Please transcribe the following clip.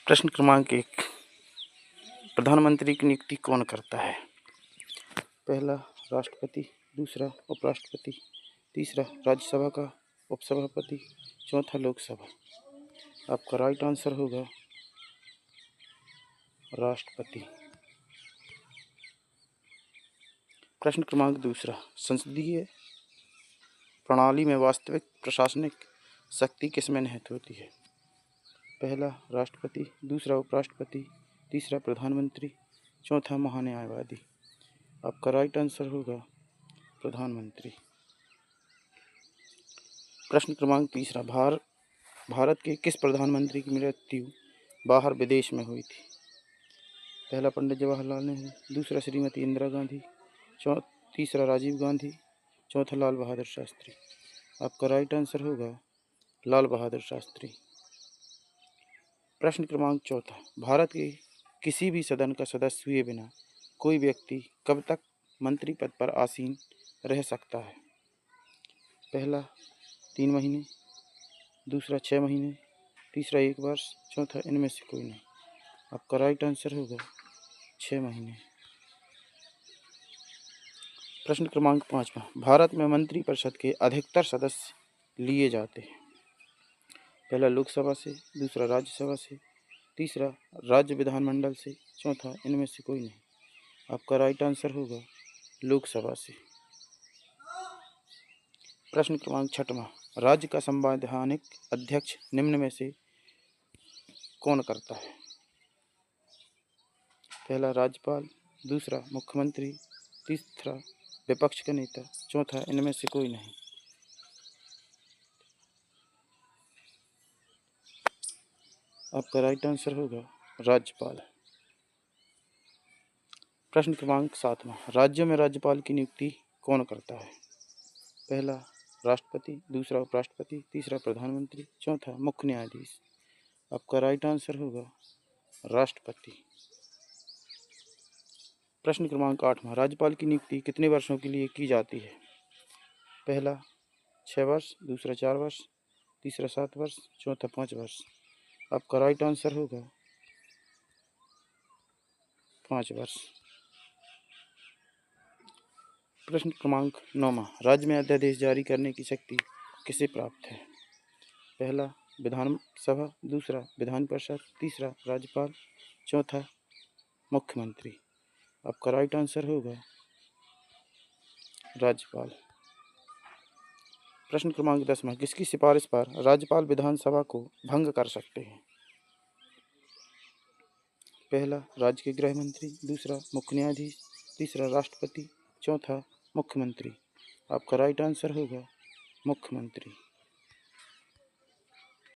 प्रश्न क्रमांक 1, प्रधानमंत्री की नियुक्ति कौन करता है? पहला राष्ट्रपति, दूसरा उपराष्ट्रपति, तीसरा राज्यसभा का उपसभापति, चौथा लोकसभा। आपका राइट आंसर होगा राष्ट्रपति। प्रश्न क्रमांक 2, संसदीय प्रणाली में वास्तविक प्रशासनिक शक्ति किसमें निहित होती है? पहला राष्ट्रपति, दूसरा उपराष्ट्रपति, तीसरा प्रधानमंत्री, चौथा महान्यायवादी। आपका राइट आंसर होगा प्रधानमंत्री। प्रश्न क्रमांक 3, भारत के किस प्रधानमंत्री की मृत्यु बाहर विदेश में हुई थी? पहला पंडित जवाहरलाल नेहरू, दूसरा श्रीमती इंदिरा गांधी, तीसरा राजीव गांधी, चौथा लाल बहादुर शास्त्री। आपका राइट आंसर होगा लाल बहादुर शास्त्री। प्रश्न क्रमांक 4, भारत के किसी भी सदन का सदस्य हुए बिना कोई व्यक्ति कब तक मंत्री पद पर आसीन रह सकता है? पहला 3 महीने, दूसरा 6 महीने, तीसरा 1 वर्ष, चौथा इनमें से कोई नहीं। आपका राइट आंसर होगा 6 महीने। प्रश्न क्रमांक 5, भारत में मंत्रिपरिषद के अधिकतर सदस्य लिए जाते हैं। पहला लोकसभा से, दूसरा राज्यसभा से, तीसरा राज्य विधानमंडल से, चौथा इनमें से कोई नहीं। आपका राइट आंसर होगा लोकसभा से। प्रश्न क्रमांक 6, राज्य का संवैधानिक अध्यक्ष निम्न में से कौन करता है? पहला राज्यपाल, दूसरा मुख्यमंत्री, तीसरा विपक्ष का नेता, चौथा इनमें से कोई नहीं। आपका राइट आंसर होगा राज्यपाल। प्रश्न क्रमांक 7, राज्यों में राज्यपाल की नियुक्ति कौन करता है? पहला राष्ट्रपति, दूसरा उपराष्ट्रपति, तीसरा प्रधानमंत्री, चौथा मुख्य न्यायाधीश। आपका राइट आंसर होगा राष्ट्रपति। प्रश्न क्रमांक 8, राज्यपाल की नियुक्ति कितने वर्षों के लिए की जाती है? पहला 6 वर्ष, दूसरा 4 वर्ष, तीसरा 7 वर्ष, चौथा 5 वर्ष। आपका राइट आंसर होगा 5 वर्ष। प्रश्न क्रमांक 9, राज्य में अध्यादेश जारी करने की शक्ति किसे प्राप्त है? पहला विधानसभा, दूसरा विधान परिषद, तीसरा राज्यपाल, चौथा मुख्यमंत्री। आपका राइट आंसर होगा राज्यपाल। प्रश्न क्रमांक 10, किसकी सिफारिश पर राज्यपाल विधानसभा को भंग कर सकते हैं? पहला राज्य के गृह मंत्री, दूसरा मुख्य न्यायाधीश, तीसरा राष्ट्रपति, चौथा मुख्यमंत्री। आपका राइट आंसर होगा मुख्यमंत्री।